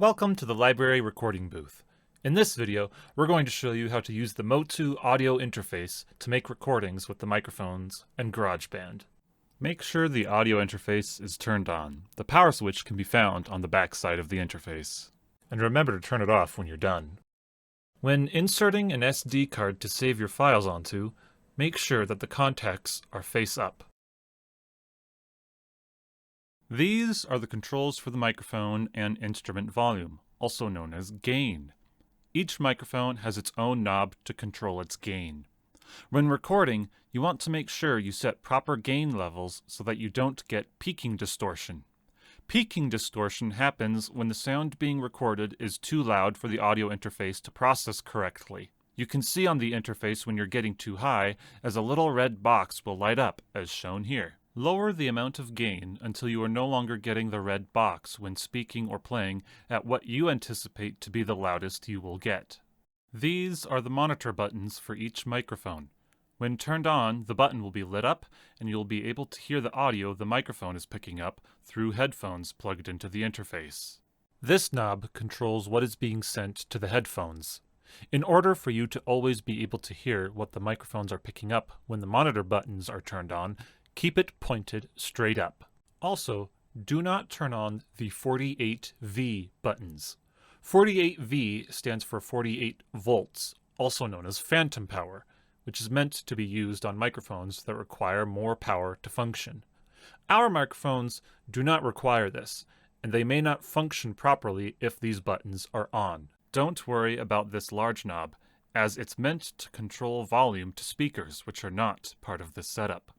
Welcome to the library recording booth. In this video, we're going to show you how to use the Motu audio interface to make recordings with the microphones and GarageBand. Make sure the audio interface is turned on. The power switch can be found on the back side of the interface. And remember to turn it off when you're done. When inserting an SD card to save your files onto, make sure that the contacts are face up. These are the controls for the microphone and instrument volume, also known as gain. Each microphone has its own knob to control its gain. When recording, you want to make sure you set proper gain levels so that you don't get peaking distortion. Peaking distortion happens when the sound being recorded is too loud for the audio interface to process correctly. You can see on the interface when you're getting too high, as a little red box will light up, as shown here. Lower the amount of gain until you are no longer getting the red box when speaking or playing at what you anticipate to be the loudest you will get. These are the monitor buttons for each microphone. When turned on, the button will be lit up and you'll be able to hear the audio the microphone is picking up through headphones plugged into the interface. This knob controls what is being sent to the headphones. In order for you to always be able to hear what the microphones are picking up when the monitor buttons are turned on, keep it pointed straight up. Also, do not turn on the 48V buttons. 48V stands for 48 volts, also known as phantom power, which is meant to be used on microphones that require more power to function. Our microphones do not require this, and they may not function properly if these buttons are on. Don't worry about this large knob, as it's meant to control volume to speakers, which are not part of this setup.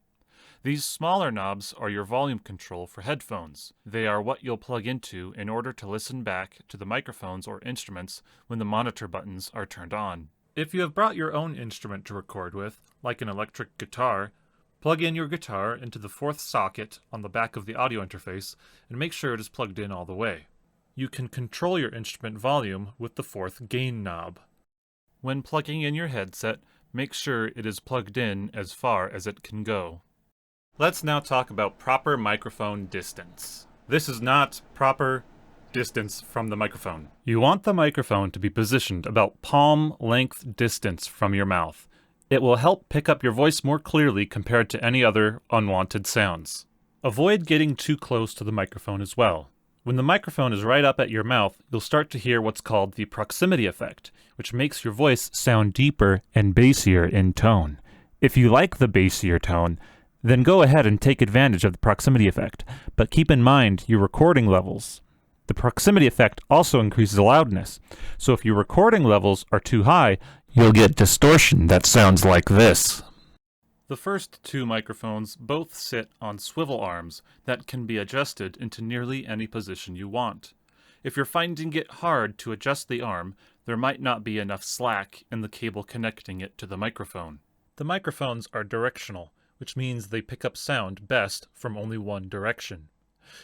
These smaller knobs are your volume control for headphones. They are what you'll plug into in order to listen back to the microphones or instruments when the monitor buttons are turned on. If you have brought your own instrument to record with, like an electric guitar, plug in your guitar into the fourth socket on the back of the audio interface and make sure it is plugged in all the way. You can control your instrument volume with the fourth gain knob. When plugging in your headset, make sure it is plugged in as far as it can go. Let's now talk about proper microphone distance. This is not proper distance from the microphone. You want the microphone to be positioned about palm length distance from your mouth. It will help pick up your voice more clearly compared to any other unwanted sounds. Avoid getting too close to the microphone as well. When the microphone is right up at your mouth, you'll start to hear what's called the proximity effect, which makes your voice sound deeper and bassier in tone. If you like the bassier tone, then go ahead and take advantage of the proximity effect, but keep in mind your recording levels. The proximity effect also increases loudness, so if your recording levels are too high, you'll get distortion that sounds like this. The first two microphones both sit on swivel arms that can be adjusted into nearly any position you want. If you're finding it hard to adjust the arm, there might not be enough slack in the cable connecting it to the microphone. The microphones are directional, which means they pick up sound best from only one direction.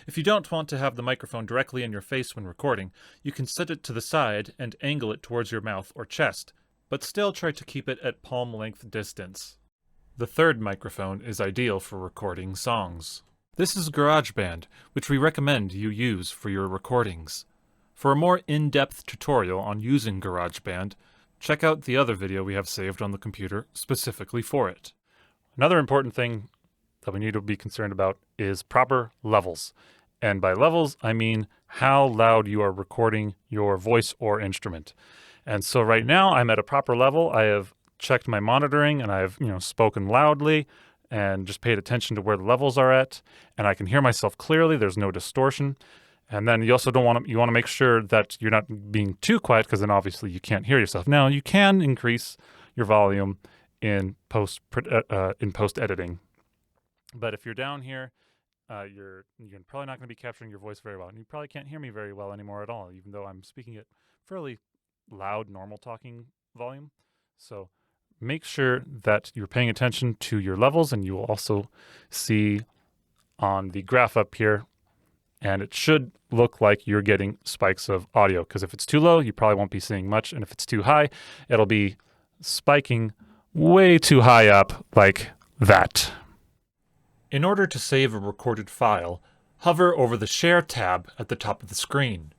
If you don't want to have the microphone directly in your face when recording, you can set it to the side and angle it towards your mouth or chest, but still try to keep it at palm length distance. The third microphone is ideal for recording songs. This is GarageBand, which we recommend you use for your recordings. For a more in-depth tutorial on using GarageBand, check out the other video we have saved on the computer specifically for it. Another important thing that we need to be concerned about is proper levels. And by levels, I mean how loud you are recording your voice or instrument. And so right now I'm at a proper level. I have checked my monitoring and I've spoken loudly and just paid attention to where the levels are at. And I can hear myself clearly. There's no distortion. And then you also want to make sure that you're not being too quiet, because then obviously you can't hear yourself. Now you can increase your volume in post editing, but if you're down here, you're probably not going to be capturing your voice very well, and you probably can't hear me very well anymore at all, even though I'm speaking at fairly loud, normal talking volume. So make sure that you're paying attention to your levels, and you will also see on the graph up here, and it should look like you're getting spikes of audio, because if it's too low, you probably won't be seeing much, and if it's too high, it'll be spiking way too high up like that. In order to save a recorded file, hover over the Share tab at the top of the screen.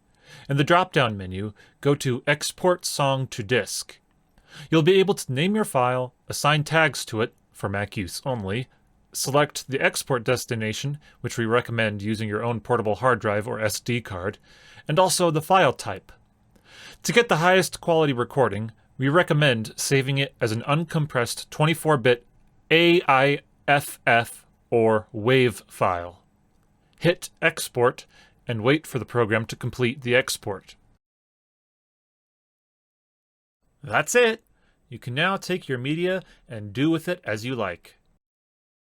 In the drop-down menu, go to Export Song to Disk. You'll be able to name your file, assign tags to it, for Mac use only, select the export destination, which we recommend using your own portable hard drive or SD card, and also the file type. To get the highest quality recording, we recommend saving it as an uncompressed 24-bit AIFF or WAV file. Hit Export and wait for the program to complete the export. That's it! You can now take your media and do with it as you like.